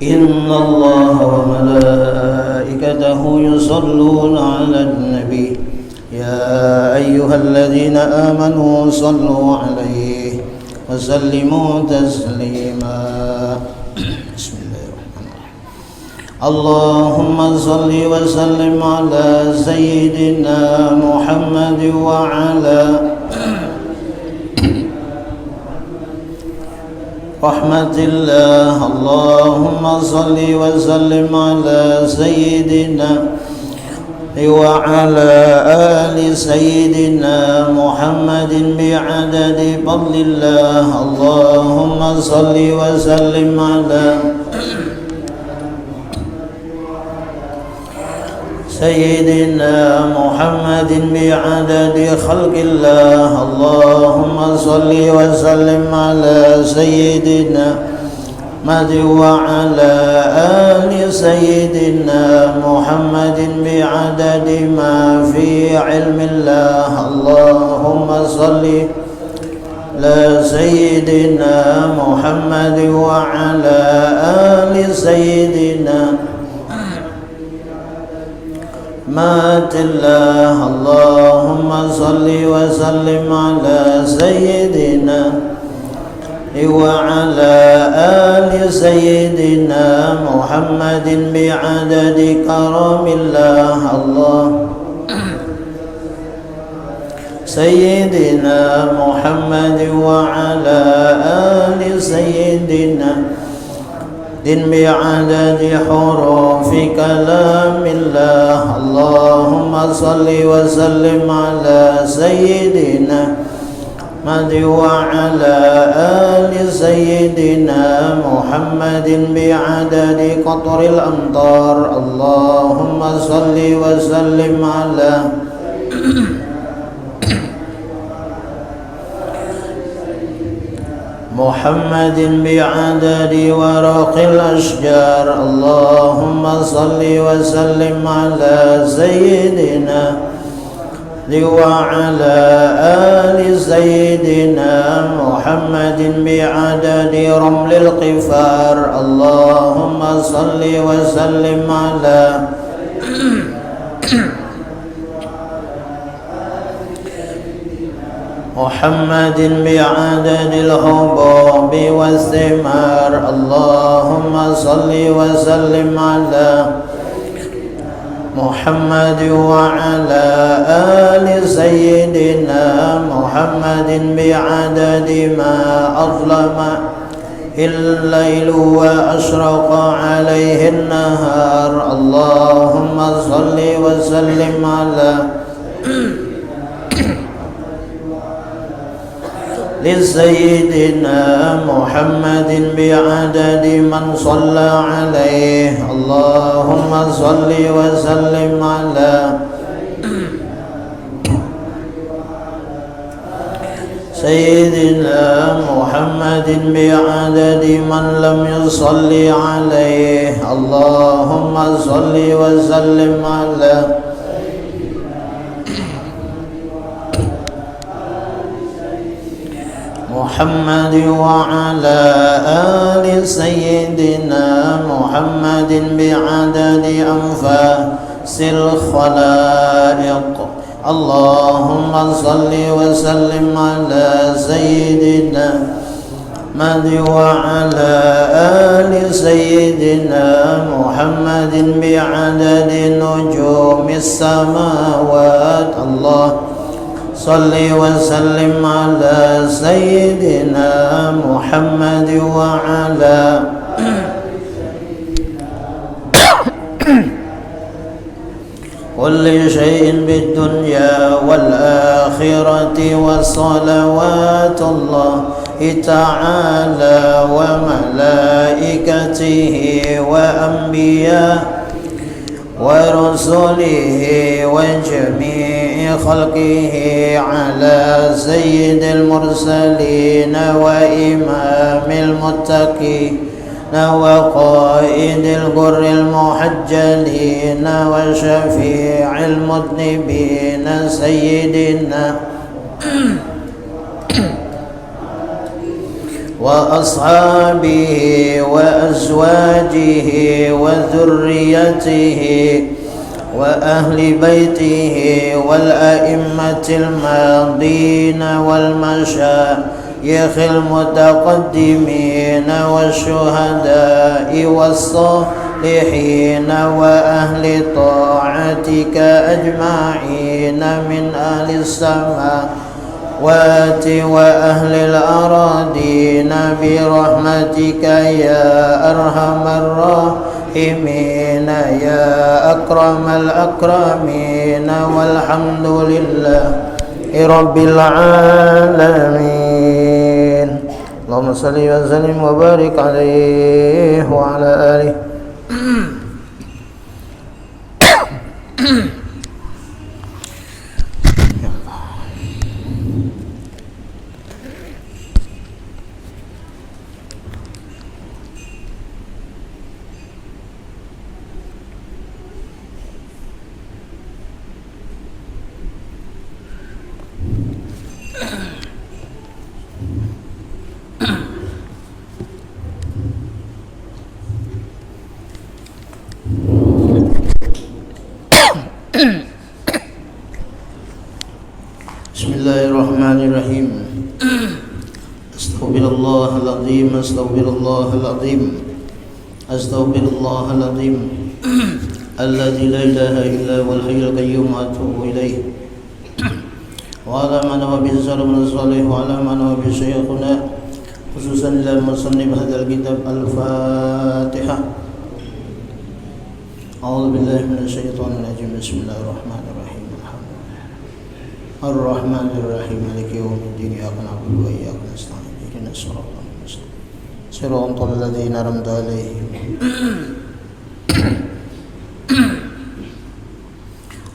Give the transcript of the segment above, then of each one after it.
إن الله وملائكته يصلون على النبي يا أيها الذين آمنوا صلوا عليه وسلموا تسليما. بسم الله الرحمن الرحيم. اللهم صل وسلم على سيدنا محمد وعلى رحمة الله. اللهم صل وسلم على سيدنا وعلى آل سيدنا محمد بعدد فضل الله. اللهم صل وسلم على سيدنا محمد بعدد خلق الله. اللهم صل وسلم على سيدنا محمد وعلى آل سيدنا محمد بعدد ما في علم الله. اللهم صل على سيدنا محمد وعلى آل سيدنا مات الله. اللهم صل وسلم على سيدنا وعلى آل سيدنا محمد بعدد كرم الله. الله سيدنا محمد وعلى آل سيدنا بعدد حروف كلام الله. اللهم صل وسلم على سيدنا محمد وعلى آل سيدنا محمد بعدد قطر الأمطار. اللهم صل وسلم على محمد بعدد ورق الأشجار. اللهم صل وسلم على سيدنا وعلى آل سيدنا محمد بعدد رمل القفار. اللهم صل وسلم على محمد بعدد الحبوب والثمار. اللهم صل وسلم على محمد وعلى آل سيدنا محمد بعدد ما أظلم الليل وأشرق عليه النهار. اللهم صل وسلم على لسيدنا محمد بعدد من صلى عليه. اللهم صل وسلم على سيدنا محمد بعدد من لم يصل عليه. اللهم صل وسلم على محمد وعلى آل سيدنا محمد بعدد أنفاس الخلائق. اللهم صل وسلم على سيدنا محمد وعلى آل سيدنا محمد بعدد نجوم السماوات. الله صل وسلم على سيدنا محمد وعلى كل شيء بالدنيا والآخرة. وصلوات الله تعالى وملائكته وأنبياء ورسله وجميع خلقه على سيد المرسلين وإمام المتقين وقائد الغر المحجلين وشفيع المذنبين سيدنا وأصحابه وأزواجه أزواجه وذريته وأهل بيته والأئمة الماضين والمشايخ المتقدمين والشهداء والصالحين وأهل طاعتك أجمعين من أهل السماوات وأهل الأراضين برحمتك يا أرحم الراحمين يا أكرم الأكرمين والحمد لله رب العالمين. اللهم صل وسلم وبارك عليه وعلى آله. Bismillahirrahmanirrahim. Astaghfirullahaladzim, astaghfirullahaladzim, astaghfirullahaladzim. Alladzi la ilaha illa huwal hayyul qayyum wa atubu ilaih. Wa ala man huwa bizzalmin salih wa ala man huwa bi syayikhuna khususan ila musannif hadzal kitab al-Fatihah. A'udzu billahi minasy syaithanir rajim. Bismillahirrahmanirrahim. Ar-Rahmanir-Rahim. Maliki yaumiddin. Iyyaka na'budu wa iyyaka nasta'in. Ihdinas siratal mustaqim. Siratal ladzina an'amta 'alaihim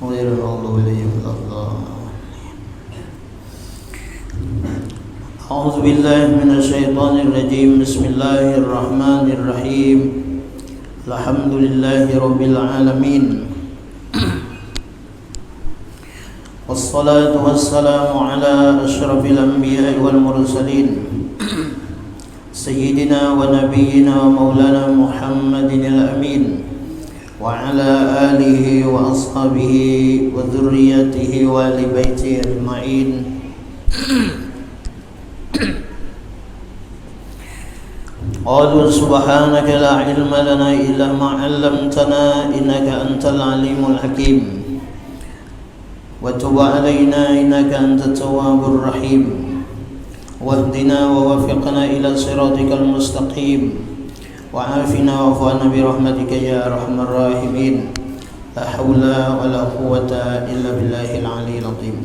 ghairil maghdubi 'alaihim waladdallin. A'udzu billahi minasy syaithanir rajim. Bismillahirrahmanirrahim. Alhamdulillahi rabbil alamin. والصلاة والسلام على أشرف الأنبياء والمرسلين سيدنا ونبينا ومولانا محمد الأمين وعلى آله وأصحابه وذريته وآل بيته أجمعين. قالوا سبحانك لا علم لنا إلا ما علمتنا إنك أنت العليم الحكيم. وتب علينا إنك أنت التواب الرحيم. واهدنا ووفقنا إلى صراطك المستقيم. وعافنا واعف عنا برحمتك يا أرحم الراحمين. لا حول ولا قوة إلا بالله العلي العظيم.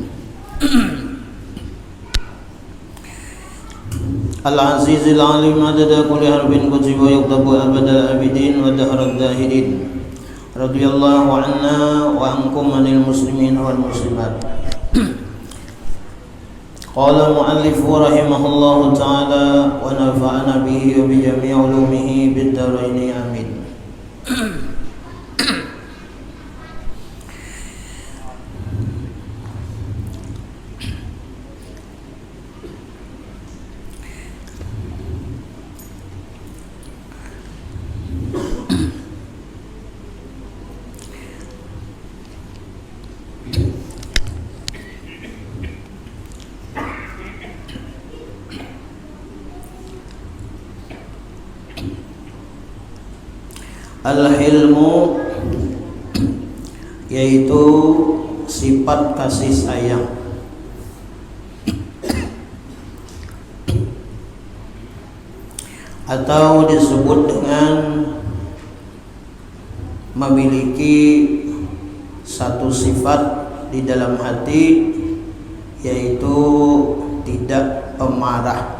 العزيز العليم عدد كل حرف كتب ويكتب أبد الآبدين ودهر الداهرين. رضي الله عنا وعنكم عن المسلمين والمسلمات. قال المؤلف رحمه الله تعالى ونفعنا به وبجميع علومه بالدارين آمين. Al-hilmu yaitu sifat kasih sayang. Atau disebut dengan memiliki satu sifat di dalam hati, yaitu tidak pemarah.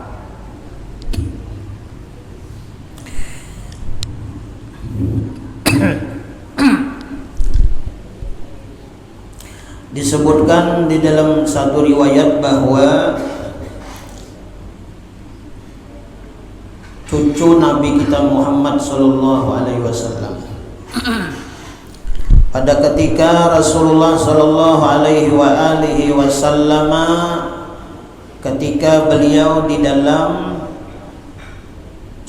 Disebutkan di dalam satu riwayat bahwa cucu Nabi kita Muhammad sallallahu alaihi wasallam pada ketika Rasulullah sallallahu alaihi wasallam ketika beliau di dalam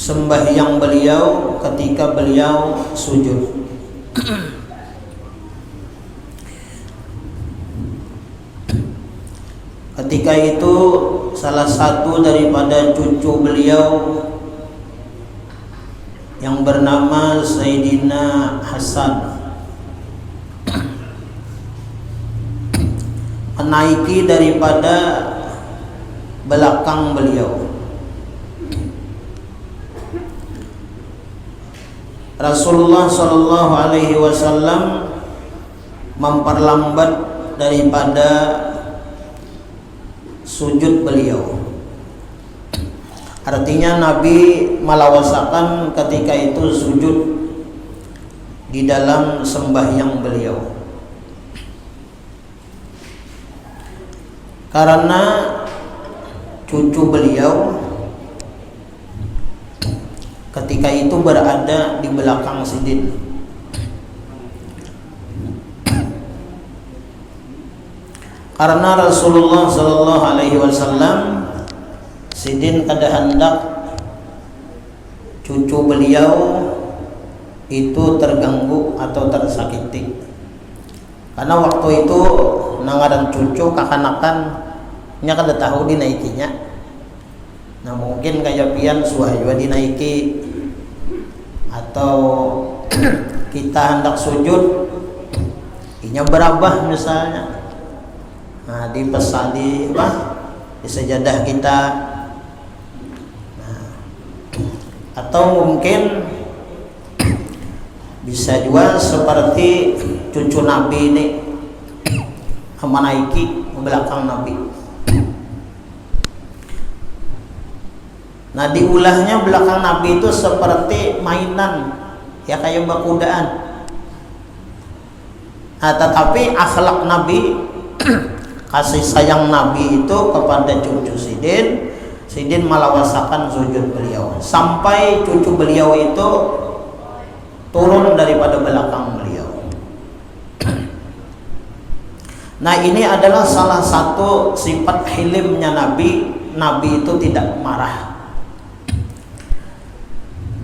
sembahyang beliau ketika beliau sujud. Ketika itu salah satu daripada cucu beliau yang bernama Sayyidina Hasan menaiki daripada belakang beliau. Rasulullah Shallallahu Alaihi Wasallam memperlambat daripada sujud beliau. Artinya Nabi malawasakan ketika itu sujud di dalam sembahyang beliau. Karena cucu beliau ketika itu berada di belakang Sidin. Karena Rasulullah Shallallahu Alaihi Wasallam Sidin kada hendak cucu beliau itu terganggu atau tersakiti. Karena waktu itu nangaran cucu kakanakan nya kada tahu dinaikinya. Nah mungkin kayak pian suahwa dinaiki atau kita hendak sujud inya berabah misalnya. Nah di pesan di sejadah kita. Nah, atau mungkin bisa juga seperti cucu Nabi ini menaiki belakang Nabi. Nah diulahnya belakang Nabi itu seperti mainan, ya kayak bakudaan. Nah tetapi akhlak Nabi, kasih sayang Nabi itu kepada cucu Sidin, Sidin malawasakan sujud beliau sampai cucu beliau itu turun daripada belakang beliau. Nah ini adalah salah satu sifat hilimnya Nabi. Nabi itu tidak marah.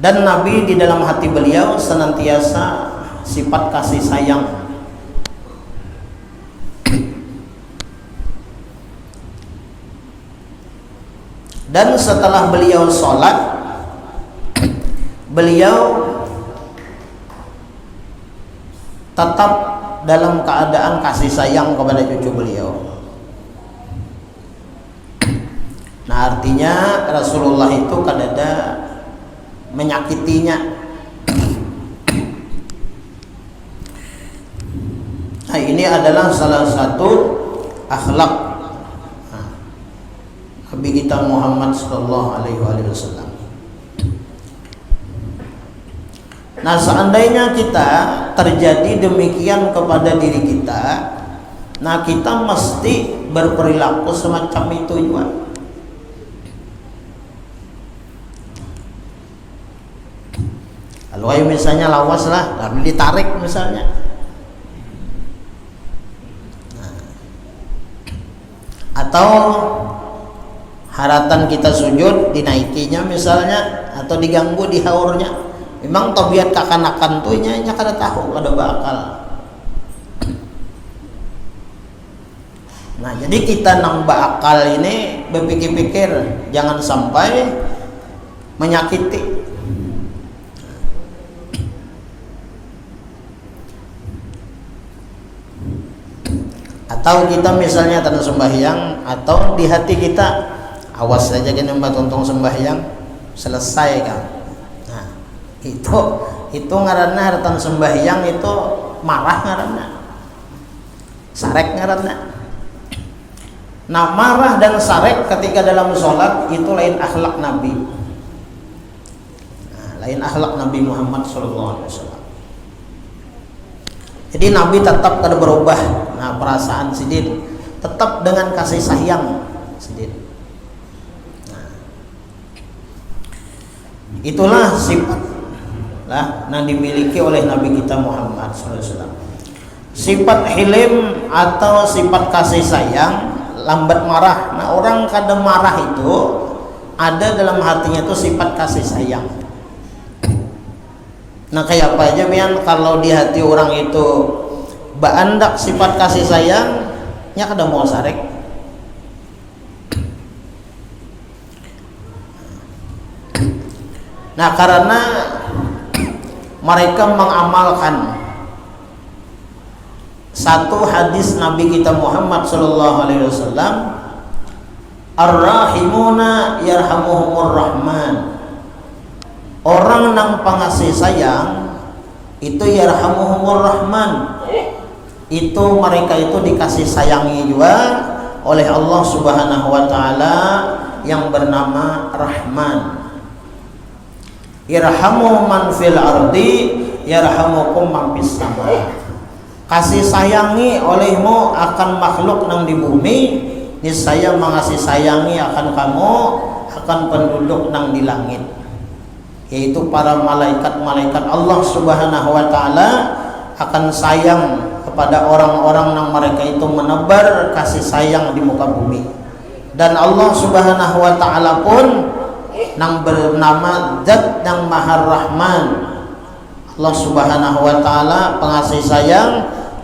Dan Nabi di dalam hati beliau senantiasa sifat kasih sayang. Dan setelah beliau sholat, beliau tetap dalam keadaan kasih sayang kepada cucu beliau. Nah artinya Rasulullah itu kadada menyakitinya. Nah ini adalah salah satu akhlak Nabi kita Muhammad Sallallahu Alaihi Wasallam. Nah seandainya kita terjadi demikian kepada diri kita, nah kita mesti berperilaku semacam itu juga. Kalau misalnya lawas lah, tapi ditarik misalnya. Nah, atau haratan kita sujud dinaikinya misalnya, atau diganggu di haurnya. Memang tabiat kakanakan tuh nya kada tahu kada bakal. Nah jadi kita nang bakal ini berpikir-pikir jangan sampai menyakiti. Atau kita misalnya tanpa sembahyang, atau di hati kita awas saja kena mbak sembahyang selesai kan. Nah itu ngaranna hartan sembahyang itu marah ngaranna, sarek ngaranna. Nah marah dan sarek ketika dalam sholat itu lain akhlak Nabi. Nah, lain akhlak Nabi Muhammad SAW. Jadi Nabi tetap kada berubah. Nah perasaan Sidin tetap dengan kasih sayang Sidin. Nah, itulah sifat yang dimiliki oleh Nabi kita Muhammad SAW. Sifat hilim atau sifat kasih sayang, lambat marah. Nah orang kada marah itu ada dalam hatinya itu sifat kasih sayang. Nah kayak apa aja mian kalau di hati orang itu baandak sifat kasih sayang, nya kada mau sarek. Nah karena mereka mengamalkan satu hadis Nabi kita Muhammad sallallahu alaihi wasallam, ar-rahimuna yarhamuhumur rahman. Orang nang pengasih sayang itu yarhamuhumur rahman. Itu mereka itu dikasih sayangi juga oleh Allah Subhanahu wa taala yang bernama Rahman. Irhamu man fil ardi yarhamukum man fis sama. Kasih sayangi olehmu akan makhluk nang di bumi, niscaya mengasih sayangi akan kamu akan penduduk nang di langit, yaitu para malaikat-malaikat Allah Subhanahu wa taala akan sayang kepada orang-orang yang mereka itu menebar kasih sayang di muka bumi. Dan Allah Subhanahu wa taala pun nang bernama Zat yang Maha Rahman. Allah Subhanahu wa taala pengasih sayang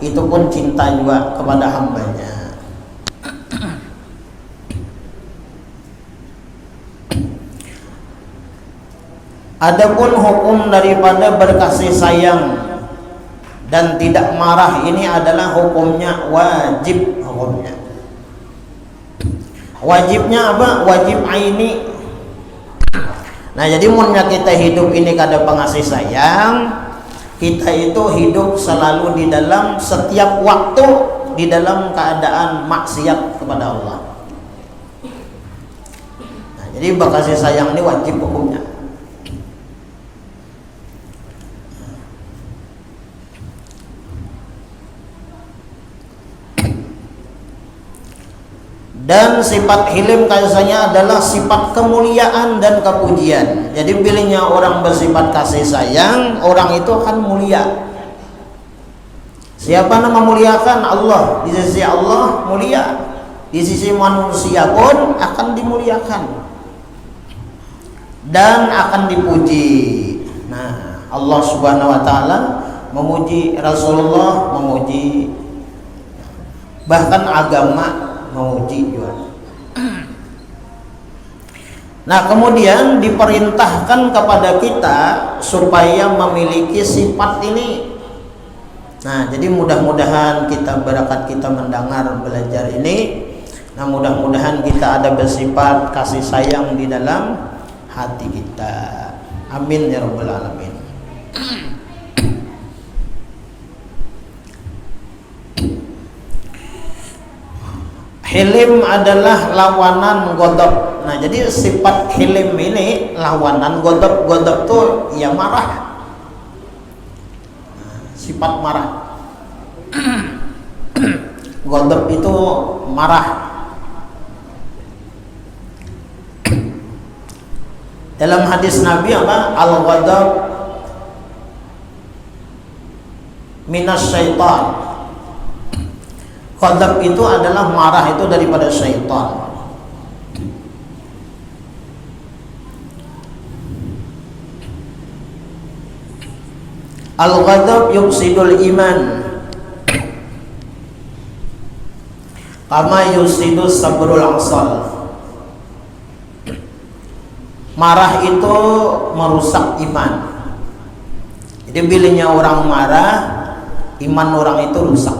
itu pun cinta juga kepada hambanya. Adapun hukum daripada berkasih sayang dan tidak marah ini adalah hukumnya wajib. Hukumnya wajibnya apa? Wajib aini. Nah jadi munnya kita hidup ini kada pengasih sayang, kita itu hidup selalu di dalam setiap waktu di dalam keadaan maksiat kepada Allah. Nah, jadi berkasih sayang ini wajib hukumnya. Dan sifat hilim kasihnya adalah sifat kemuliaan dan kepujian. Jadi bilangnya orang bersifat kasih sayang, orang itu akan mulia. Siapa yang memuliakan? Allah. Di sisi Allah mulia, di sisi manusia pun akan dimuliakan dan akan dipuji. Nah, Allah Subhanahu wa taala memuji, Rasulullah memuji, bahkan agama memuji juga. Nah kemudian diperintahkan kepada kita supaya memiliki sifat ini. Nah jadi mudah-mudahan kita berkat kita mendengar belajar ini. Nah mudah-mudahan kita ada bersifat kasih sayang di dalam hati kita. Amin ya rabbal alamin. Hilim adalah lawanan godop. Nah jadi sifat hilim ini lawanan godop. Godop tuh ya marah. Nah, sifat marah. Godop itu marah. Dalam hadis Nabi apa? Al-ghadab minas syaitan. Ghadab itu adalah marah itu daripada syaitan. Al-ghadab yufsidul iman kama yufsidus sabrul asal. Marah itu merusak iman. Jadi bilanya orang marah, iman orang itu rusak.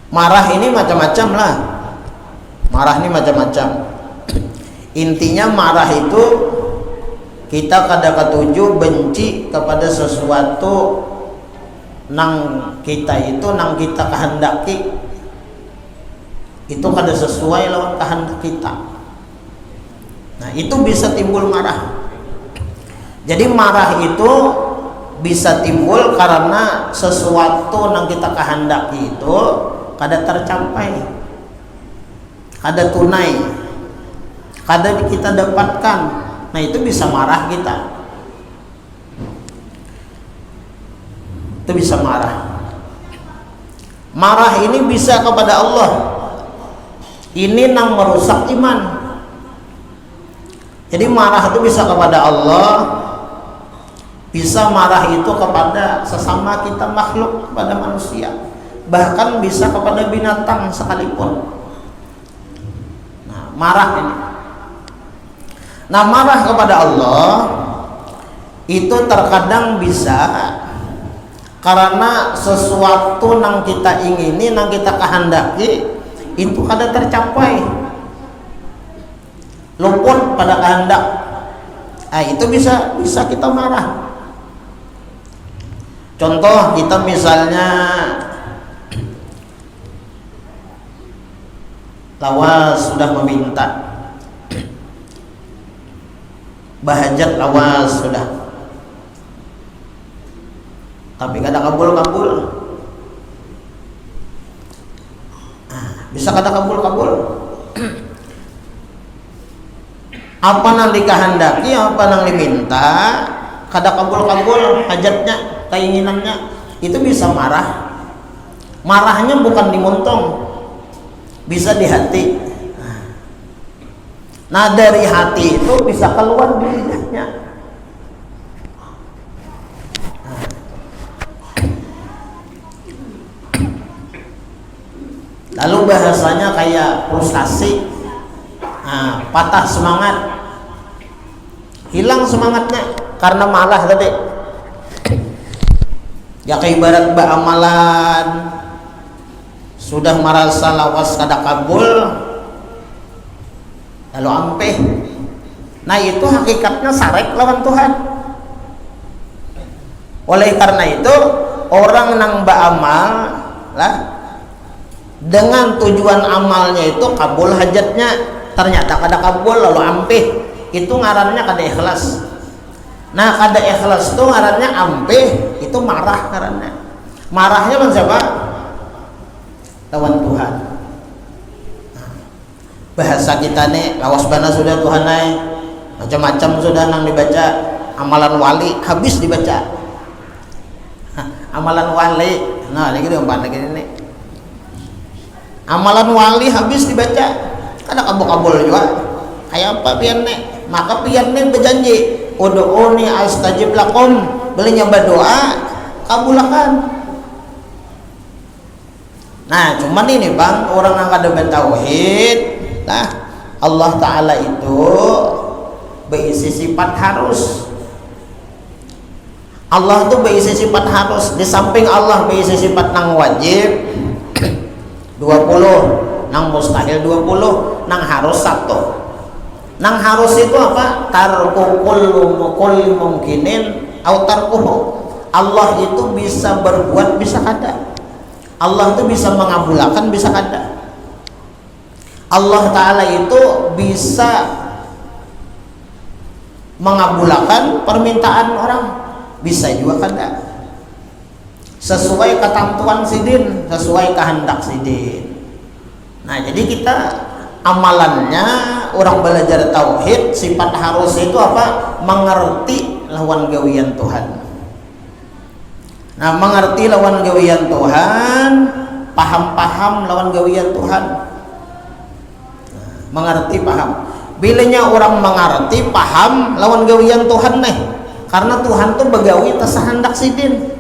Marah ini macam-macam lah. Marah ini macam-macam. Intinya marah itu kita kada ketuju benci kepada sesuatu nang kita itu nang kita kehendaki. Itu kada sesuai lawan kehendak kita. Nah, itu bisa timbul marah. Jadi marah itu bisa timbul karena sesuatu nang kita kehendaki itu kada tercapai, kada tunai, kada kita dapatkan. Nah itu bisa marah kita. Itu bisa marah. Marah ini bisa kepada Allah. Ini nang merusak iman. Jadi marah itu bisa kepada Allah, bisa marah itu kepada sesama kita makhluk, kepada manusia, bahkan bisa kepada binatang sekalipun. Nah, marah ini. Nah, marah kepada Allah itu terkadang bisa karena sesuatu nang kita ingini, nang kita kehendaki itu kada tercapai, luput pada kehendak. Nah, itu bisa kita marah. Contoh, kita misalnya lawas sudah meminta, bahajat lawas sudah, tapi kada kabul-kabul. Bisa kada kabul-kabul. Apa nang dikehendaki, apa nang diminta, kada kabul-kabul hajatnya, keinginannya, itu bisa marah. Marahnya bukan di muntong, bisa di hati. Nah, dari hati itu bisa keluar di lidahnya. Lalu bahasanya kayak frustasi, patah semangat, hilang semangatnya karena malah tadi. Ya kayak ibarat amalan sudah merasa lawas kada kabul, lalu ampeh. Nah, itu hakikatnya sarek lawan Tuhan. Oleh karena itu orang nang beramal lah, dengan tujuan amalnya itu kabul hajatnya, ternyata kada kabul lalu ampeh, itu ngarannya kada ikhlas. Nah, kada ikhlas itu ngarannya ampeh, itu marah ngarannya. Marahnya lawan siapa? Lawan Tuhan. Nah, bahasa kita nih lawas bana sudah Tuhan naik, macam-macam sudah nang dibaca, amalan wali habis dibaca. Amalan wali, nah ini gitu umpan lagi ini. Amalan wali habis dibaca, kada kabul-kabul juga. Kayak apa pian nek? Maka pian nek berjanji, ud'uni astajib lakum, belinya berdoa kabulakan. Nah, cuman ini Bang, orang yang kada bertauhid, nah Allah Ta'ala itu berisi sifat harus. Allah itu berisi sifat harus. Di samping Allah berisi sifat nang wajib 20, nang mustahil 20, nang harus 1. Nang harus itu apa? Tarku kulli mungkinin au tarkuhu. Allah itu bisa berbuat, bisa kada. Allah itu bisa mengabulkan, bisa kada. Allah Ta'ala itu bisa mengabulkan permintaan orang, bisa juga kada. Sesuai ketentuan sidin, sesuai kehendak sidin. Nah, jadi kita amalannya orang belajar tauhid, sifat harus itu apa? Mengerti lawan gawian Tuhan. Nah, mengerti lawan gawian Tuhan, paham-paham lawan gawian Tuhan. Nah, mengerti, paham. Bilanya orang mengerti, paham lawan gawian Tuhan nih, karena Tuhan tuh begawi tersahandak sidin.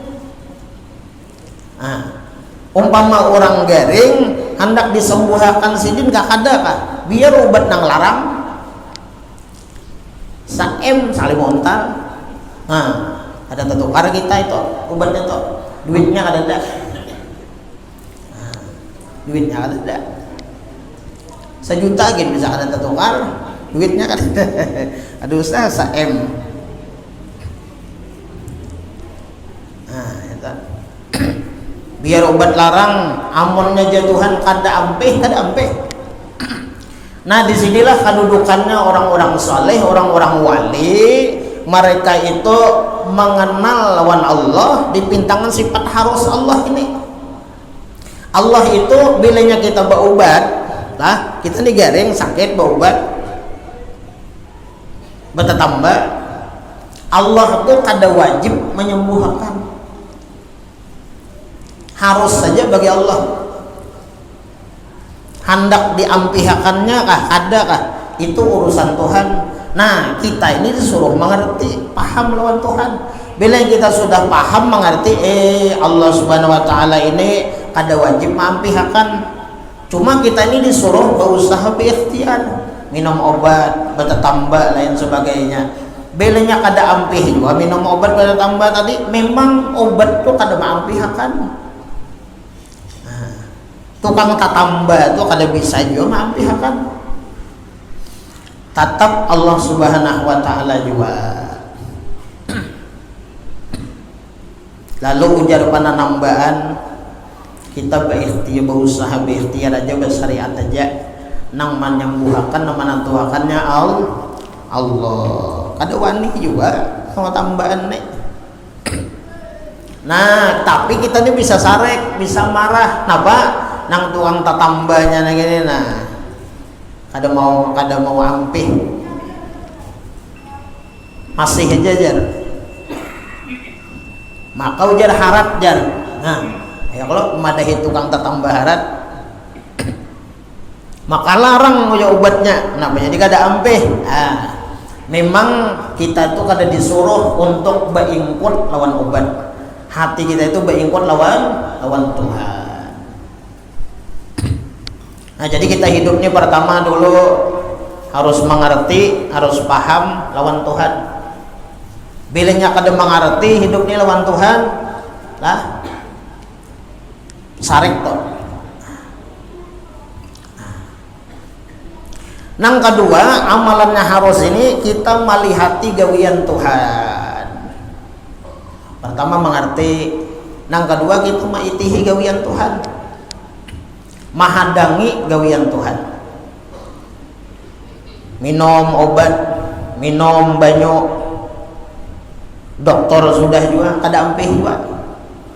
Nah, umpama orang garing hendak disembuhkan sidin gak ada kah? Biar obat nang larang saem saling montal. Nah, ada tertukar kita itu obatnya tuh, duitnya ada enggak? Nah, duitnya ada enggak? 1 juta gitu bisa ada tertukar, duitnya kan. Aduh, saya saem. Nah, itu. Biar obat larang, amonnya jatuhan kada ampeh, kada ampeh. Nah, disinilah kedudukannya orang-orang saleh, orang-orang wali. Mereka itu mengenal lawan Allah, dipintangan sifat harus Allah ini. Allah itu bilanya kita berobat, lah kita nih garing sakit berobat, bertambah. Allah itu kada wajib menyembuhkan, harus saja bagi Allah, hendak diampihakannya kah, ada kah, itu urusan Tuhan. Nah, kita ini disuruh mengerti, paham lawan Tuhan. Bila kita sudah paham mengerti, Allah Subhanahu wa taala ini kada wajib mengampihakan. Cuma kita ini disuruh berusaha berikhtiar, minum obat, bertetambah lain sebagainya. Belanya kada ampih juga minum obat bertetambah tadi, memang obat tuh kada mengampihakan. Nah, tukang tatambah tuh kada bisa juga mengampihakan. Tetap Allah Subhanahu wa taala juga. Lalu ujar penambahan, kita berusaha berikhtiar aja, bersyariat aja, nang menyembuhkan, nang menantuakannya Allah. Kada wani juga sama tambahan nih. Nah, tapi kita ini bisa sarek, bisa marah. Napa? Nang tukang tatambahnya nang ini nah. Kada mau ampih. Masih aja jar. Maka ujar harat jar. Nah, ya kalau madahi tukang tatambah harat, maka larang ujar obatnya. Kenapa jadi kada ampih? Nah, memang kita itu kada disuruh untuk beingkut lawan obat. Hati kita itu beingkut lawan Tuhan. Nah, jadi kita hidupnya pertama dulu harus mengerti, harus paham lawan Tuhan. Bilanya kada mengerti hidupnya lawan Tuhan, lah sarek toh. Nang kedua, amalannya harus ini kita melihati gawian Tuhan. Pertama mengerti, nang kedua kita maitihi gawian Tuhan, mahadangi gawian Tuhan. Minum obat, minum banyu, dokter sudah juga kada ampih juga.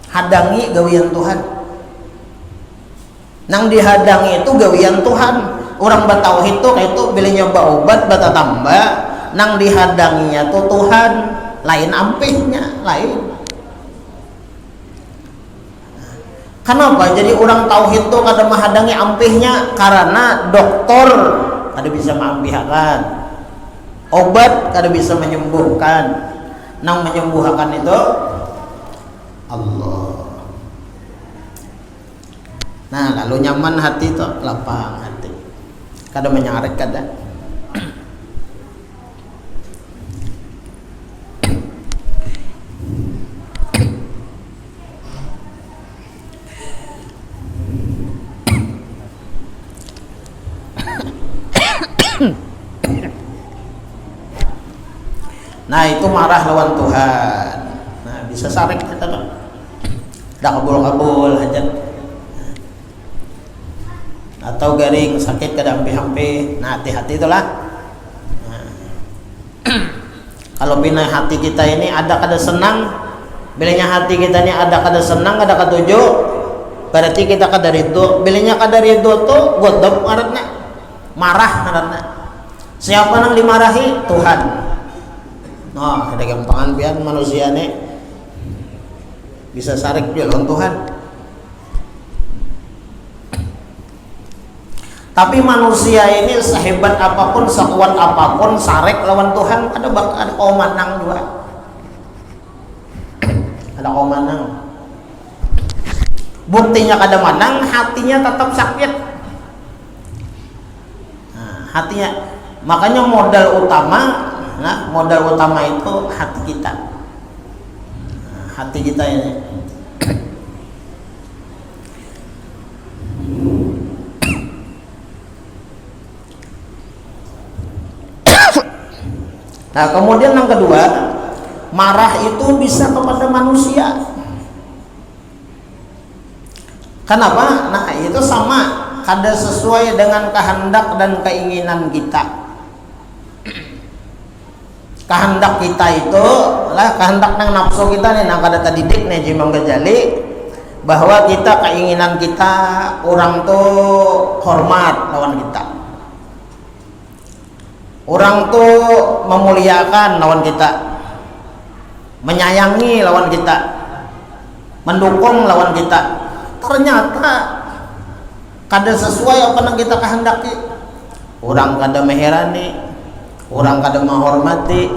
Hadangi gawian Tuhan. Nang dihadangi itu gawian Tuhan. Orang bertauhid tuh kayak itu bila nyoba obat bata tambah, nang dihadanginya tuh Tuhan, lain ampihnya, lain. Kenapa? Jadi orang tauhid tuh kada menghadangi ampihnya karena dokter kada bisa mengampihkan, obat kada bisa menyembuhkan. Nang menyembuhkan itu Allah. Nah, lalu nyaman hati tuh, lapang hati, kada menyarik kada. Nah, itu marah lawan Tuhan. Nah, bisa sarik kita loh. Dah kabul-kabul hajat. Atau garing sakit kada hampi-hampi. Nah, hati-hati itulah. Nah. Kalau bina hati kita ini ada kada senang, bilanya hati kita ini ada kada senang, kada katuju, berarti kita kada ridho. Bilanya kada ridho tuh godop ngaranna. Marah ngaranna. Siapa nang dimarahi? Tuhan. Nah, ada gampangan biar manusia nih bisa sarik lawan Tuhan. Tapi manusia ini sehebat apapun, sekuat apapun, sarik lawan Tuhan ada kau menang juga. Ada kau menang. Buktinya kada menang, hatinya tetap sakit. Nah, hatinya, makanya modal utama. Nah, modal utama itu hati kita. Nah, hati kita ini. Nah, kemudian yang kedua, marah itu bisa kepada manusia. Kenapa? Nah, itu sama, kada sesuai dengan kehendak dan keinginan kita. Kehendak kita itu lah kehendak nang nafsu kita nih, nang kada tadidik nih Imam Ghazali, bahwa kita keinginan kita orang tuh hormat lawan kita, orang tuh memuliakan lawan kita, menyayangi lawan kita, mendukung lawan kita. Ternyata kada sesuai apa yang kita kehendaki, orang kada meherani, orang kada menghormati,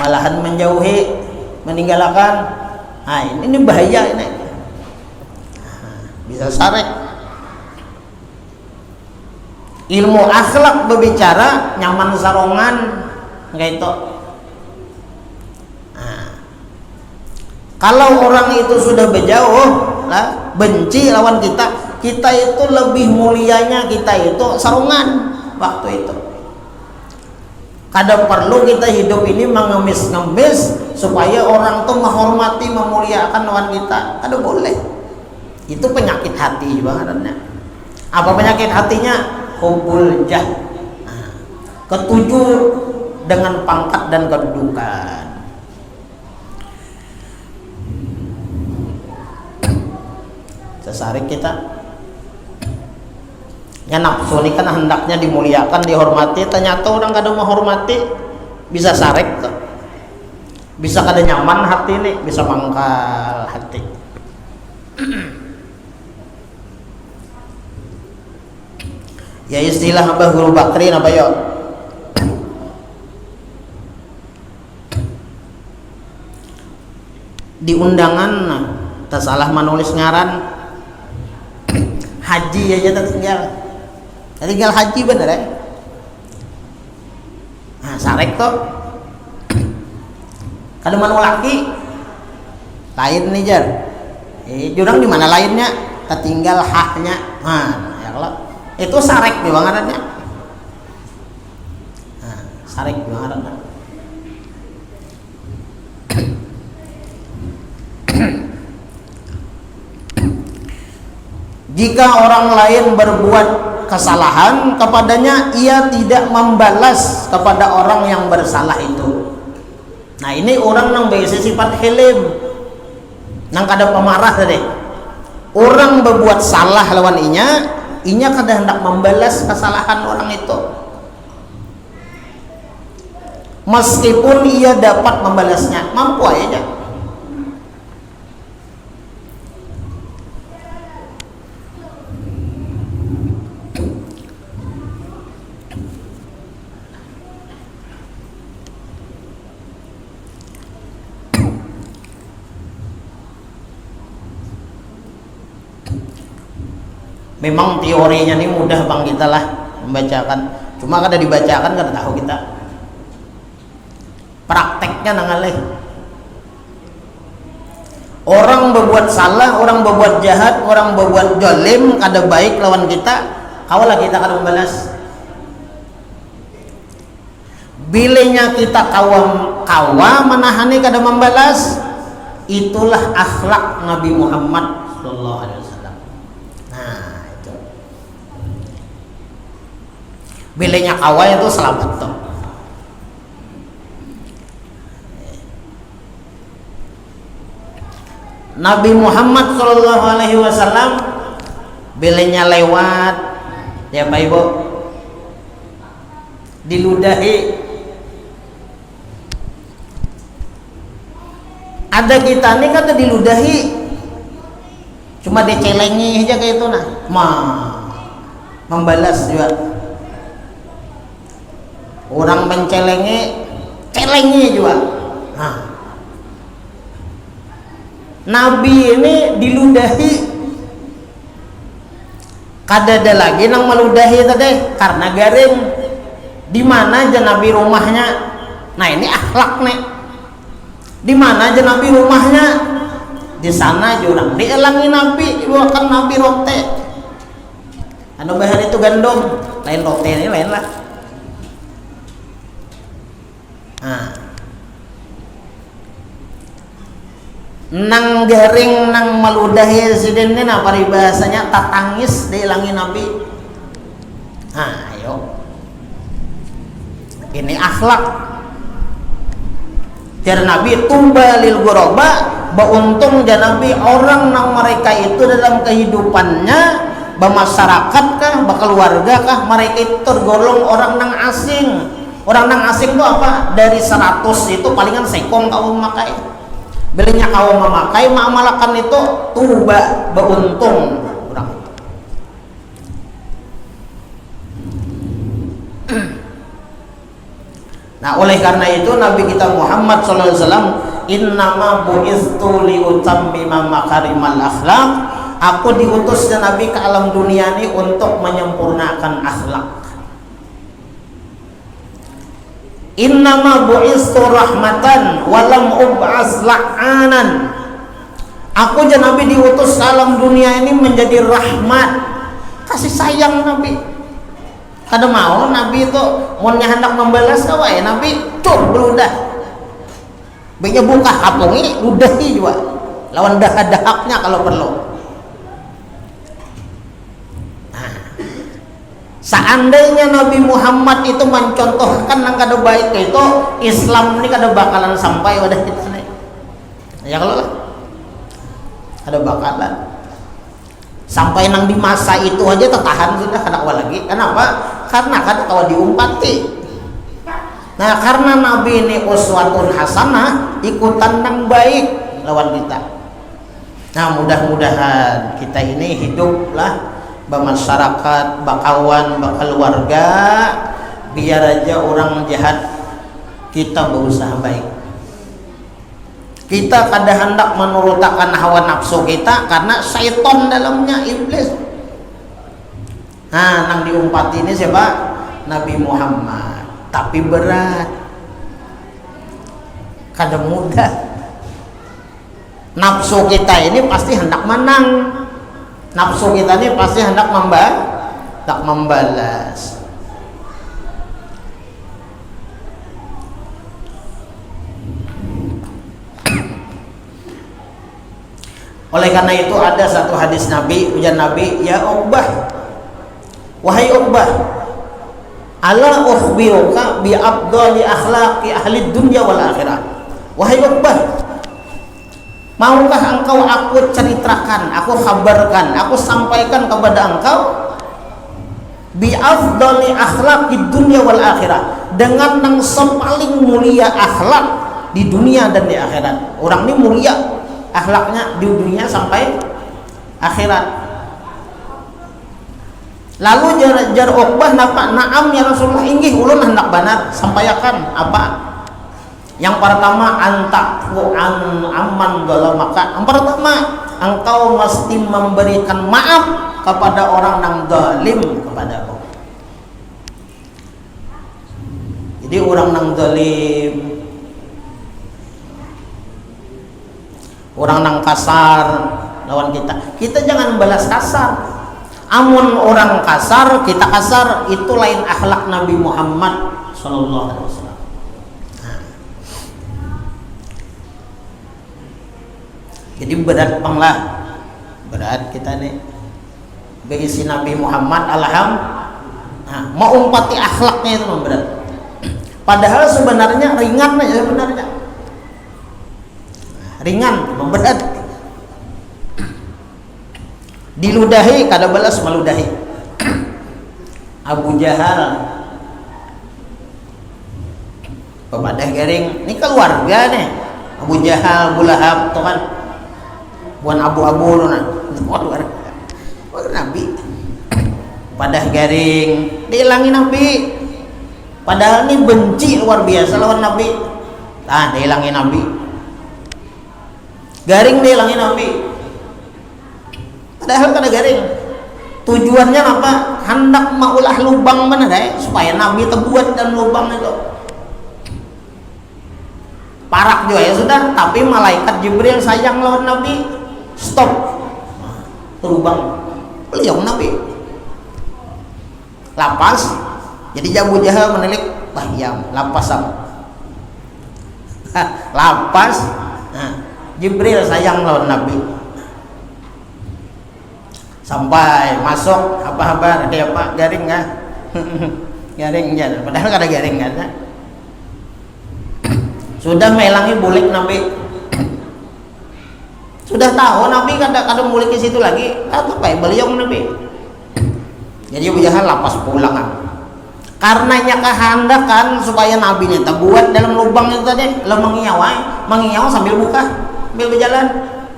malahan menjauhi, meninggalkan. Nah, ini bahaya ini. Bisa sarek. Ilmu akhlak berbicara nyaman sarongan kayak itu. Nah, kalau orang itu sudah berjauh lah, benci lawan kita, kita itu lebih mulianya kita itu sarongan waktu itu. Kada perlu kita hidup ini mengemis-ngemis supaya orang tuh menghormati, memuliakan lawan kita. Kada boleh. Itu penyakit hati bahannya. Apa penyakit hatinya? Hubbul jah. Nah, ketujuh dengan pangkat dan kedudukan. Sesarik kita. Ya nafsu ini kan hendaknya dimuliakan, dihormati, ternyata orang kada menghormati, bisa sarek tuh. Bisa kada nyaman hati nih, bisa mangkal hati. Ya istilah Abah Guru Bakri apa yo? Di undangan tak salah menulis ngaran haji aja tinggal haji bener ya. Nah sarek tuh kada manu laki lain nih jar. Jurang di mana lainnya? Ketinggal haknya. Nah ya kalau itu sarek di bangarannya. Nah sarek di bangarannya. Jika orang lain berbuat kesalahan kepadanya, ia tidak membalas kepada orang yang bersalah itu. Nah ini orang yang biasa sifat hilim, nang kada pemarah tadi. Orang berbuat salah lawan inya kada hendak membalas kesalahan orang itu, meskipun ia dapat membalasnya, mampu aja. Memang teorinya ini mudah bang kita lah membacakan, cuma kada dibacakan kada tahu kita. Prakteknya nangalih. Orang berbuat salah, orang berbuat jahat, orang berbuat jolim, kada baik lawan kita, kawalah kita kada membalas. Bilanya kita kawa menahani kada membalas, itulah akhlak Nabi Muhammad sallallahu alaihi wasallam. Bilanya kawa itu selamat tuh. Nabi Muhammad Shallallahu Alaihi Wasallam bilanya lewat ya Pak Ibu diludahi, ada kita nih kata diludahi cuma dicelengi aja kayak itu nah membalas juga. Orang mencelengi juga. Nah, Nabi ini diludahi, kada ada lagi nang meludahi tadi karena garing. Di mana aja Nabi rumahnya? Nah ini akhlak nih. Di mana aja Nabi rumahnya? Di sana aja orang dielangi Nabi, dibawakan Nabi rote. Anu bahar itu gandum, lain rote ini lain lah. Nah, nang garing nang meludahi sidin ini apa bahasanya tatangis diilangi Nabi. Nah ayo ini akhlak jar Nabi tuba lil ghuraba, beuntung jar Nabi orang nang mereka itu dalam kehidupannya bermasyarakat kah, berkeluarga kah, mereka itu tergolong orang nang asing. Orang nang asing itu apa? Dari 100 itu palingan sekong kau memakai. Belinya kau memakai, ma'amalakan itu tuba, beruntung orang itu. Nah, oleh karena itu Nabi kita Muhammad SAW, innama bu'istu liutammima makarimal akhlak, aku diutusnya Nabi ke alam dunia ini untuk menyempurnakan akhlak. Innama bu'istu rahmatan walam ub'as la'anan, aku aja Nabi diutus ke alam dunia ini menjadi rahmat, kasih sayang Nabi. Kada mau Nabi itu mau hendak membalas kau ya Nabi tur beludah banyak buka kapungi ludahi juga lawan dahak-dahaknya kalau perlu. Nah, seandainya Nabi Muhammad itu mencontohkan yang kada baik itu, Islam ini kada bakalan sampai wadah kita nih ya, kalau lah kada bakalan sampai nang di masa itu aja tertahan sudah kada kawa lagi. Kenapa? Karena kada kawa diumpati. Nah, karena Nabi ini uswatun hasanah, ikutan nang baik lawan kita. Nah, mudah-mudahan kita ini hiduplah bermasyarakat, bakawan, bakeluarga, biar aja orang jahat kita berusaha baik. Kita kada hendak menurutakan hawa nafsu kita karena syaitan dalamnya, iblis. Nah, nang diumpati ini siapa? Nabi Muhammad. Tapi berat, kada mudah. Nafsu kita ini pasti hendak menang, nafsu kita ini pasti hendak membalas. Oleh karena itu ada satu hadis Nabi, ujar Nabi, ya Uqbah, wahai Uqbah, ala ukhbiruka bi afdali akhlaqi ahli dunya wal akhirah. Wahai Uqbah, maukah engkau aku ceritakan, aku kabarkan, aku sampaikan kepada engkau bi afdali akhlaqi dunya wal akhirah, dengan yang paling mulia akhlak di dunia dan di akhirat. Orang ini mulia akhlaknya di dunia sampai akhirat. Lalu jar Uqbah napa? Naam ya Rasulullah, inggih ulun hendak banar sampaikan apa? Yang pertama antaku amman zalamaka. Yang pertama, engkau mesti memberikan maaf kepada orang yang zalim kepadamu. Jadi orang yang zalim, orang yang kasar lawan kita jangan balas kasar. Amun orang kasar, kita kasar, itu lain akhlak Nabi Muhammad sallallahu alaihi wasallam. Jadi berat panglah, berat kita nih berisi Nabi Muhammad mau umpati akhlaknya itu berat. Padahal sebenarnya ringan aja sebenarnya. Ringan, berat. Diludahi kada balas meludahi. Abu Jahal pepadah garing, ini keluarga nih. Abu Jahal, Abu Lahab tuh kan buan abu-abu nah. Nabi padah garing diilangi Nabi, padahal ini benci luar biasa lawan Nabi. Nah, diilangi Nabi, garing diilangi Nabi, padahal kada garing. Tujuannya apa? Hendak maulah lubang mana supaya Nabi terbuat dan lubang itu parak juga ya sudah. Tapi malaikat Jibril sayang lawan Nabi, stop lubang, beliau Nabi lapas. Jadi Abu Jahal menilik, wah ya lapas lapas. Nah, Jibril sayang lawan Nabi. Sampai masuk apa kabar, ada apa garing nggak? Garing aja, padahal kada garing kan. Sudah melangi bulik Nabi, sudah tahu Nabi kada mulik ke situ lagi, atau apa beliau Nabi. Jadi Abu Jahal lapas pulang karenanya kehendakan supaya Nabi nya terbuat dalam lubang itu tadi. Lo mengiyaw sambil buka, sambil berjalan,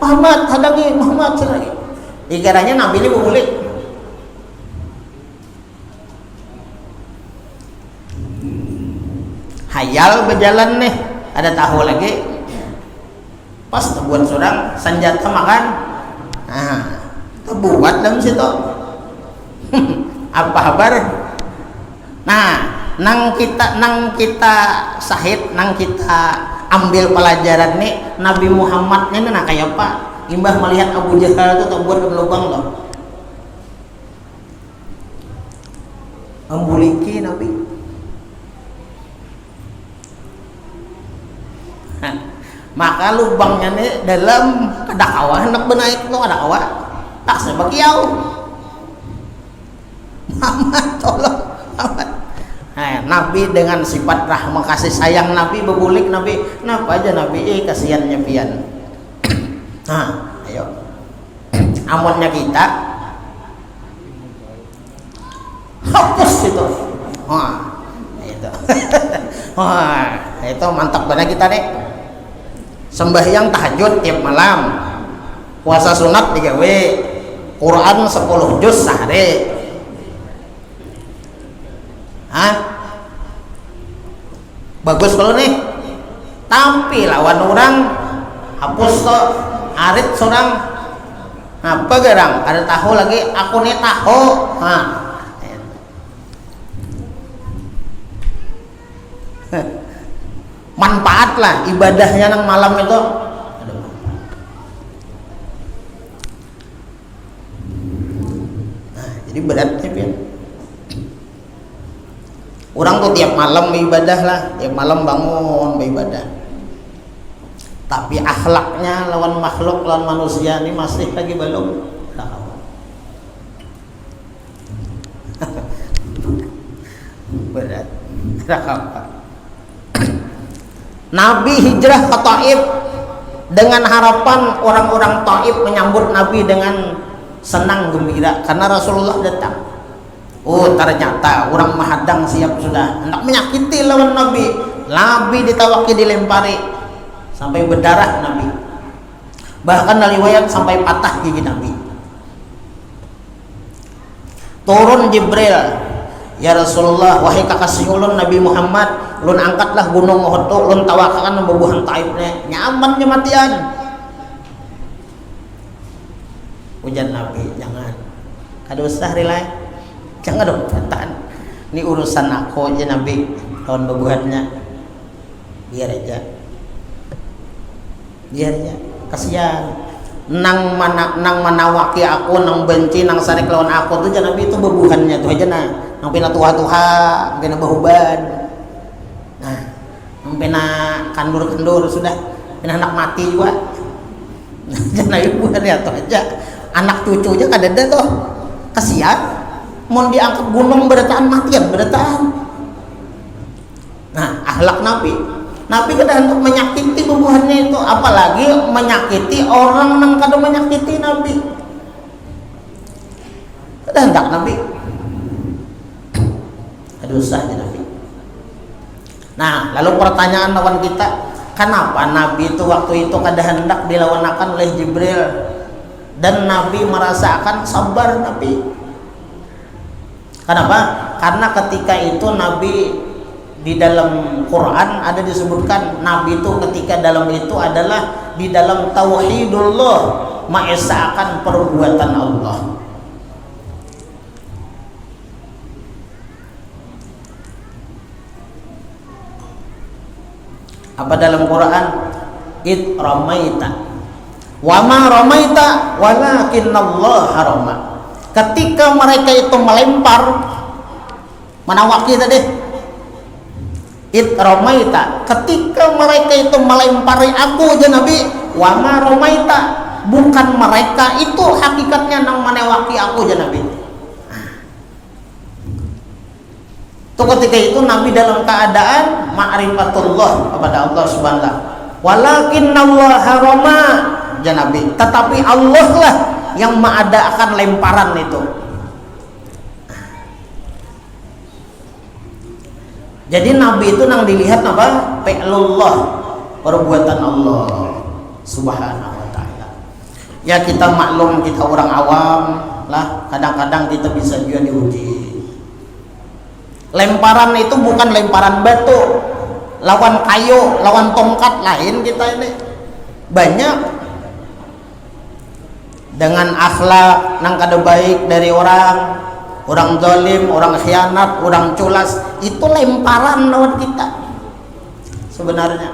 Muhammad hadangi, Muhammad lagi. Dikiranya Nabi ini bulik. hayal berjalan nih, ada tahu lagi, pas buat seorang senjata makan, nah buat dalam situ. Apa kabar? Nah, nang kita sahid, nang kita ambil pelajaran nih Nabi Muhammad ini nah kayak apa? Imbah melihat Abu Jahal itu tak buat lubang loh, membuliki Nabi. Maka lubangnya nih dalam ada kawah hendak benaik tuh ada kawah tak sebagiau Muhammad tolong Muhammad. Nabi dengan sifat rahmah kasih sayang Nabi bebulik Nabi kenapa aja Nabi kasihannya pian. Nah ayo amonnya kita hapus itu. Wah itu wah itu mantap banget kita nih. Sembahyang tahajud tiap malam, puasa sunat digawe, Quran 10 juz sehari. Bagus kalau nih. Tapi lawan orang hapus tuh arit seorang apa gerang ada tahu lagi aku nih tahu. Manfaat lah ibadahnya nang malam itu. Nah, jadi beratnya pian. Orang tuh tiap malam ibadah lah, tiap malam bangun beribadah. Tapi akhlaknya lawan makhluk, lawan manusia ini masih lagi belum. Berat. Nabi hijrah ke Taif dengan harapan orang-orang Taif menyambut Nabi dengan senang gembira karena Rasulullah datang. Oh ternyata orang Mahadang siap sudah hendak menyakiti lawan Nabi. Nabi ditawaki dilempari sampai berdarah Nabi. Bahkan dari riwayat sampai patah gigi Nabi. Turun Jibril, ya Rasulullah, wahai kakasih ulun Nabi Muhammad, ulun angkatlah gunung Uhud, ulun tawakakan membubuhan Taifnya, nyaman matian. Hujan Nabi, jangan. Kada usah rilai, jangan dong perhatian. Ini urusan aku aja Nabi, lawan bebuhannya, biar aja, kasihan. Nang manawaki aku, nang benci, nang sarik lawan aku tuh jangan Nabi itu bebuhannya tuh aja nah. Nang pina tuha-tuha, pina bahuban, nah, nang pina kandur-kandur sudah, pina anak mati juga. Jangan ibuan ya tuh aja, anak cucunya kadada tuh, kasihan. Mau diangkat gunung berataan matian berataan. Nah, akhlak Nabi kadang untuk menyakiti bebuhannya itu, apalagi menyakiti orang yang kadang menyakiti Nabi. Kadang hendak Nabi. Aduh saja Nabi. Nah, lalu pertanyaan lawan kita, kenapa Nabi itu waktu itu kadang hendak dilawankan oleh Jibril dan Nabi merasakan sabar Nabi? Kenapa? Karena ketika itu Nabi di dalam Quran ada disebutkan Nabi itu ketika dalam itu adalah di dalam tauhidullah, mengesahkan perbuatan Allah. Apa dalam Quran? Id ramaita wa ma ramaita walakinnallaha rama. Ketika mereka itu melempar, manawaki tadi It romaita, ketika mereka itu melempari aku aja Nabi, wama romaita, bukan mereka itu hakikatnya nang menewaki aku aja Nabi. Tuh ketika itu Nabi dalam keadaan ma'rifatullah kepada Allah Subhanahu. Walakinnallaha rama aja Nabi, tetapi Allah lah yang mengadakan lemparan itu. Jadi Nabi itu nang dilihat apa? Fi'lullah, perbuatan Allah Subhanahu wa ta'ala. Ya kita maklum, kita orang awam lah, kadang-kadang kita bisa juga diuji. Lemparan itu bukan lemparan batu, lawan kayu, lawan tongkat lain kita ini. Banyak dengan akhlak nang kada baik dari orang zalim, orang khianat, orang culas, itu lemparan lawan kita sebenarnya.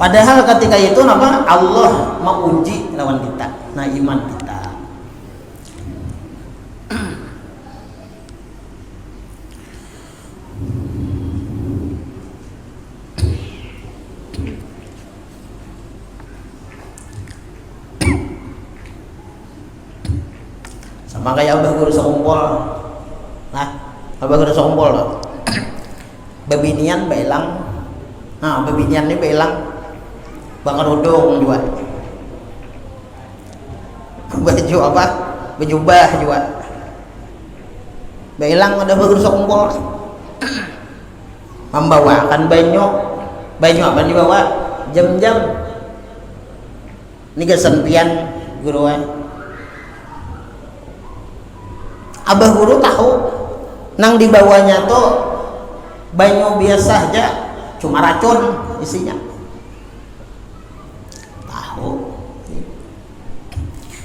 Padahal ketika itu apa? Allah mau uji lawan kita, nah iman kita. Sama kayak abah guru sekumpul, nah abah guru sekumpul loh, bebinian belang, nah bebinian ini belang, bakar udung juga, baju apa, baju bah juga, belang ada abah guru sekumpul, membawakan banyu apa dibawa, jam-jam, ini kesempian guru. Abah guru tahu nang dibawanya tuh banyu biasa aja, cuma racun isinya. Tahu.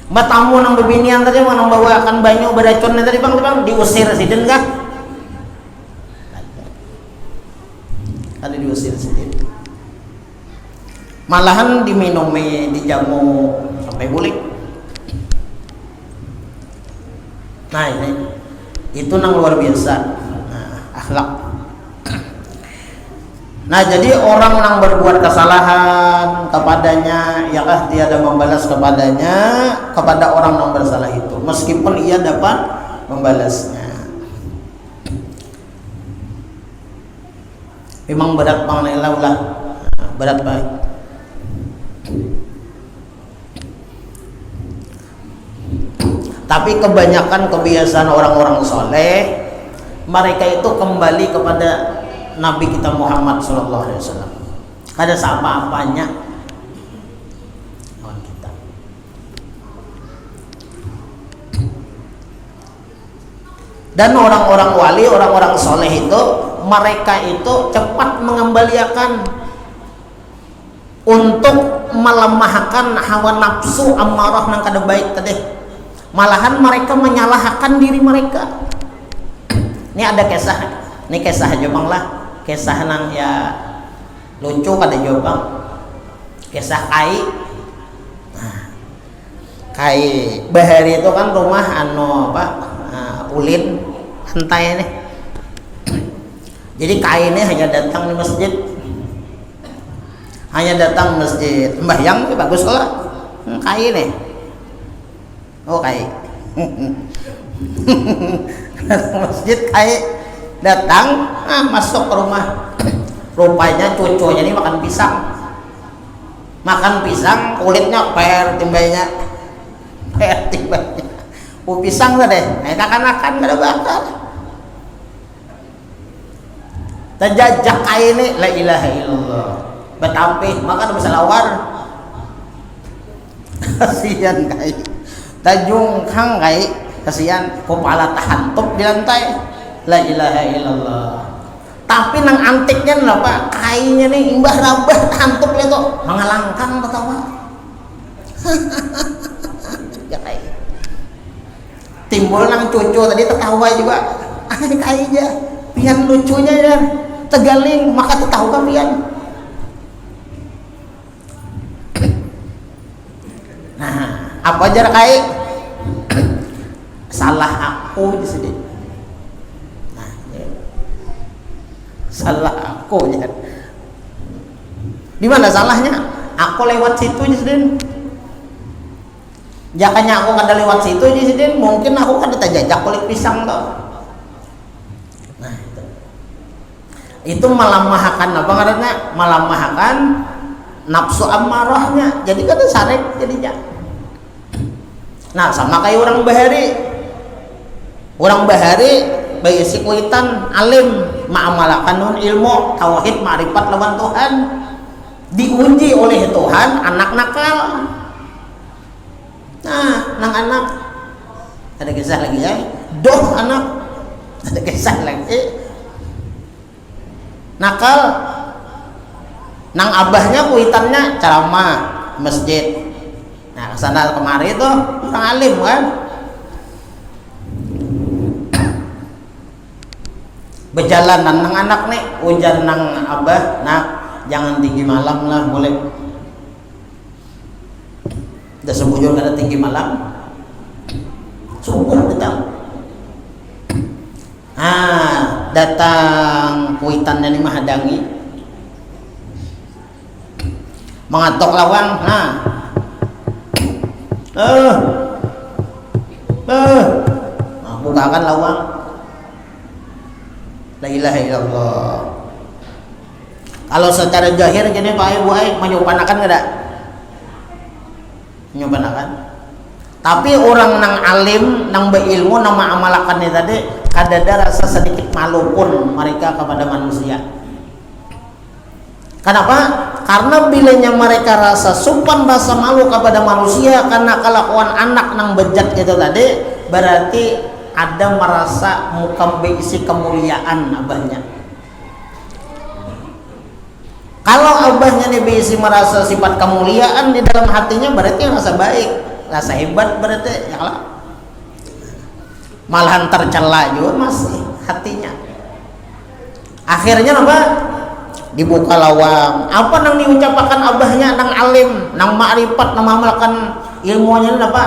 Mbak tamu nang bebinian tadi mau bawakan banyu beracunnya tadi bang diusir sidin kah? Ada diusir sidin. Malahan diminumi, dijamu sampai bulik. Nah ini itu nang luar biasa, nah, akhlak. Nah jadi orang yang berbuat kesalahan kepadanya, yakah tiada membalas kepadanya, kepada orang yang bersalah itu, meskipun ia dapat membalasnya. Memang berat banget lah, berat banget. Tapi kebanyakan kebiasaan orang-orang soleh, mereka itu kembali kepada Nabi kita Muhammad SAW. Ada apa-apanya lawan kita. Dan orang-orang wali, orang-orang soleh itu, mereka itu cepat mengembalikan untuk melemahkan hawa nafsu amarah nang kada baik tadi. Malahan mereka menyalahkan diri mereka. Ini ada kisah, ini kisah aja bang lah, kisah nang ya lucu kada jauh bang, kisah Kai. Nah, Kai Bahari itu kan rumah anu apa, ulin lantai ini. Jadi Kai ini hanya datang di masjid, sembahyang bagus lah. Kai nih. Oh Kai datang masjid, Kai datang, masuk ke rumah. Rupanya cucunya ini makan pisang, kulitnya timbainya. Pisang tuh deh, enakan-enakan gak ada bakar. Terjajak Kai ini, la ilaha illallah, betampih makan bisa lawar. Kasihan Kai, tajung kang Kai, kasihan, kepala tahantup di lantai, la ilaha illallah. Tapi nang antiknya apa, Kainya nih imbah rabah tahantupnya tuh mengalangkan ketawa. Ya Kai timbul nang cucu tadi tertawa juga, ini Kai aja pian lucunya dan tegaling maka tertawa kan pian. Nah apa aja Kai, salah aku di sini. Nah, ya. Salah aku ya. Di mana salahnya? Aku lewat situ di sini. Jakanya aku kada lewat situ di sini, mungkin aku kada terjajak kulit pisang toh. Nah, itu melemahkan apa karena melemahkan nafsu amarahnya. Jadi kada sarek jadinya. Nah sama kayak orang bahari bayi si kuitan alim ma'amalakan ilmu tauhid ma'rifat lawan Tuhan, diuji oleh Tuhan anak nakal. Nah nang anak ada kisah lagi ya, anak ada kisah lagi. nakal, nang abahnya kuitannya ceramah masjid. Nah kesana kemari tuh orang alim kan, berjalanan nang anak nih ujar nang abah, nak jangan tinggi malam lah boleh, udah sembujur kada tinggi malam subuh datang. Datang kuitannya nih menghadangi, mengatok lawang. Bukakan lawang. La ilaha illallah. Kalau secara zahir gini Pak Ibu menyupanakan enggak? Menyupanakan. Tapi orang nang alim, nang berilmu, nang mengamalkannya tadi kadada rasa sedikit malu pun mereka kepada manusia. Kenapa? Karena bilanya mereka rasa sopan, rasa malu kepada manusia karena kelakuan anak nang bejat itu tadi, berarti ada merasa muka berisi kemuliaan abahnya. Kalau abahnya nih berisi merasa sifat kemuliaan di dalam hatinya, berarti rasa baik, rasa hebat, berarti ya lah. Malahan tercela juga masih hatinya. Akhirnya apa? Dibuka lawang. Apa nang diucapkan abahnya nang alim, nang ma'rifat, nang mengamalkan ilmunya apa?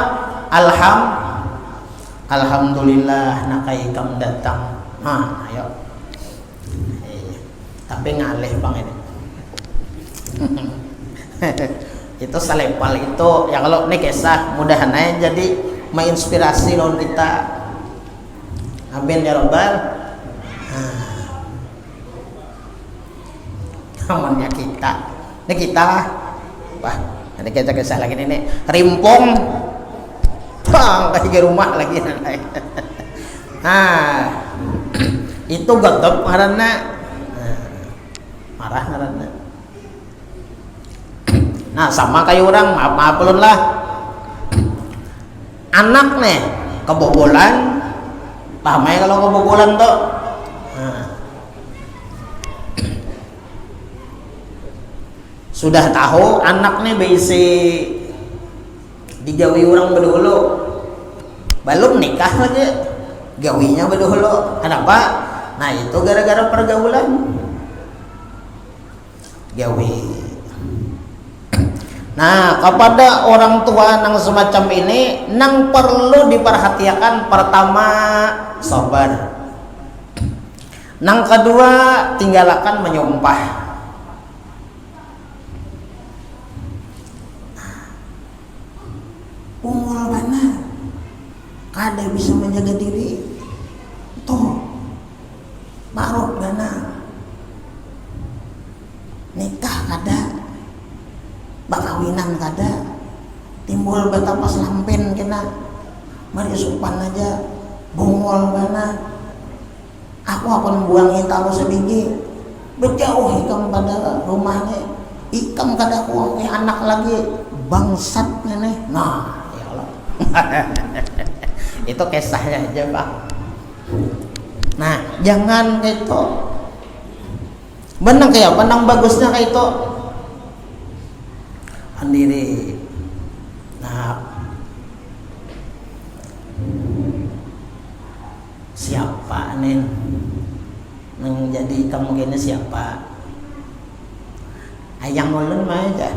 Alhamdulillah nakai kam datang. Ayo. Tapi ngalih bang ini. Itu salepal itu ya, kalau ini kisah mudahan aja jadi menginspirasi lawan kita. Amin ya rabbal. Amannya kita. Ini kita. Wah, nanti kita kisah lagi ini. Rimpong. Bang, kasih rumah lagi. Itu gagap karena marah karena. Nah, sama kayak orang, maaf belum lah. Anak nih kebobolan. Paham ya kalau kebobolan tuh? Sudah tahu anak nih bisi digawi orang berdulu, belum nikah lagi, gawinya berdulu. Kenapa? Nah itu gara-gara pergaulan, gawi. Nah kepada orang tua nang semacam ini, nang perlu diperhatikan pertama sabar, nang kedua tinggalkan menyumpah. Umur benar, kada bisa menjaga diri, tuh marut benar, nikah kada, bakawinan kada, timbul betapa selampen kena, mari supan aja, bungol benar. Aku akan buangin taruh sedikit, berjauh ikam pada rumahnya, ikam kada kuang anak lagi, bangsat nih. Nah itu kisahnya aja bang. Nah jangan kayak itu, benang kayak benang bagusnya kayak itu sendiri. Nah siapa nih menjadi kamu gini, siapa ayang ulun mah aja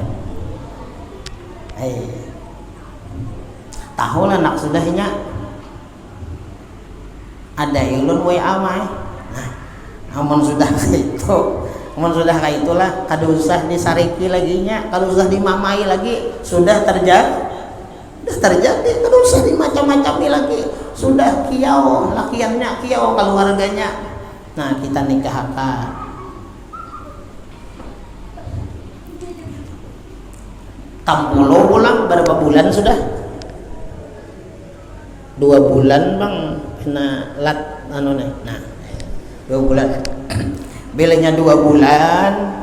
tahu lah nak sudahnya ada ulun WA mah. Nah amun sudah kayak itu, amun sudah kayak itulah kada usah disariki lagi nya, kada usah dimamai lagi, sudah terjadi, kada usah dimacam-macami lagi, sudah kiau lakiannya, kiau keluarganya. Nah kita nikahkan. Tampulo pulang berapa bulan sudah? 2 bulan bang, kena lat anu nih. Nah 2 bulan. Bilanya 2 bulan,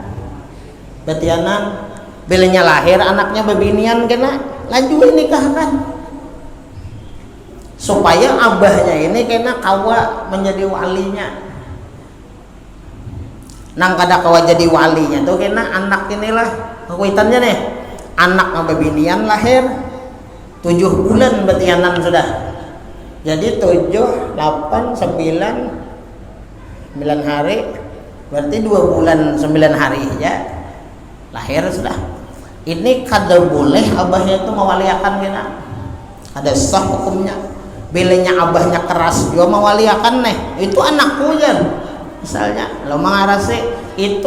berarti anak bilanya lahir, anaknya bebinian kena lanjut nikahkan. Supaya abahnya ini kena kawa menjadi walinya. nang kada kawa jadi walinya tuh kena anak inilah kuitannya nih, anak sama binian lahir 7 bulan betianan sudah, jadi 7, 8, 9 hari, berarti 2 bulan 9 hari ya lahir sudah. Ini kada boleh abahnya itu mewaliakan kena, ada sah hukumnya. Bilanya abahnya keras juga mewaliakan nih, itu anakku ya misalnya lo mengarasi itu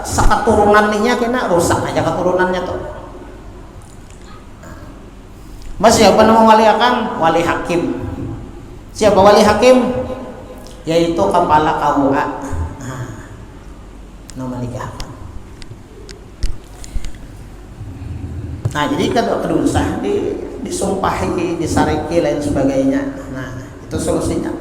seketurunannya kena rusak aja keturunannya tuh. Mas siapa nama mewaliakan? Wali hakim. Siapa wali hakim? Yaitu kepala KUA. Nama nikahkan. Nah jadi kedua sah disumpahi, disariki lain sebagainya. Nah itu solusinya.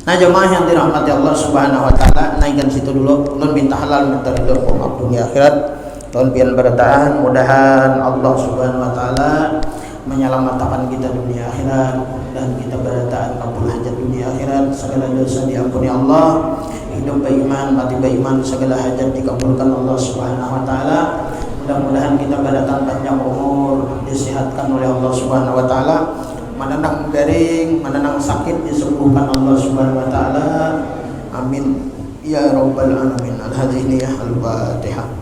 Nah jemaah yang dirahmati Allah Subhanahu wa taala, naikkan situ dulu. Ulun minta halal minta ridho Allah dunia akhirat. Tahun pian bertahan, mudahan Allah Subhanahu wa taala menyelamatkan kita dunia akhirat dan kita bertahan kabul hajat dunia akhirat, segala dosa diampuni Allah, hidup beriman, mati beriman, segala hajat dikabulkan Allah Subhanahu wa taala. Mudah-mudahan kita bertahan panjang umur, disehatkan oleh Allah Subhanahu wa taala. Mana nang garing, mana nang sakit disembuhkan Allah Subhanahu wa taala. Amin ya rabbal alamin. Al-Hadiniyah Al-Fatihah.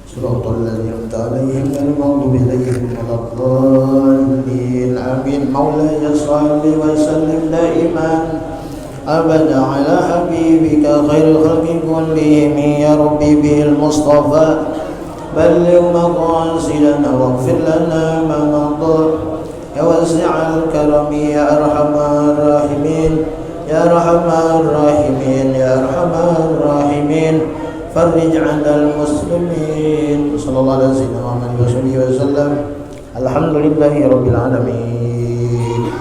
Suratul ladzina alaihim al-maghdubi alaihim waladdallin. Amin. Maulaya shalli wa sallim daiman أبدا على حبيبك خير الخلق كلهم يا ربي به المصطفى بلغ مقاصدنا واغفر لنا ما مضى يا واسع الكرم يا أرحم الراحمين يا أرحم الراحمين يا أرحم الراحمين فرج على المسلمين صلى الله عليه وسلم الحمد لله رب العالمين.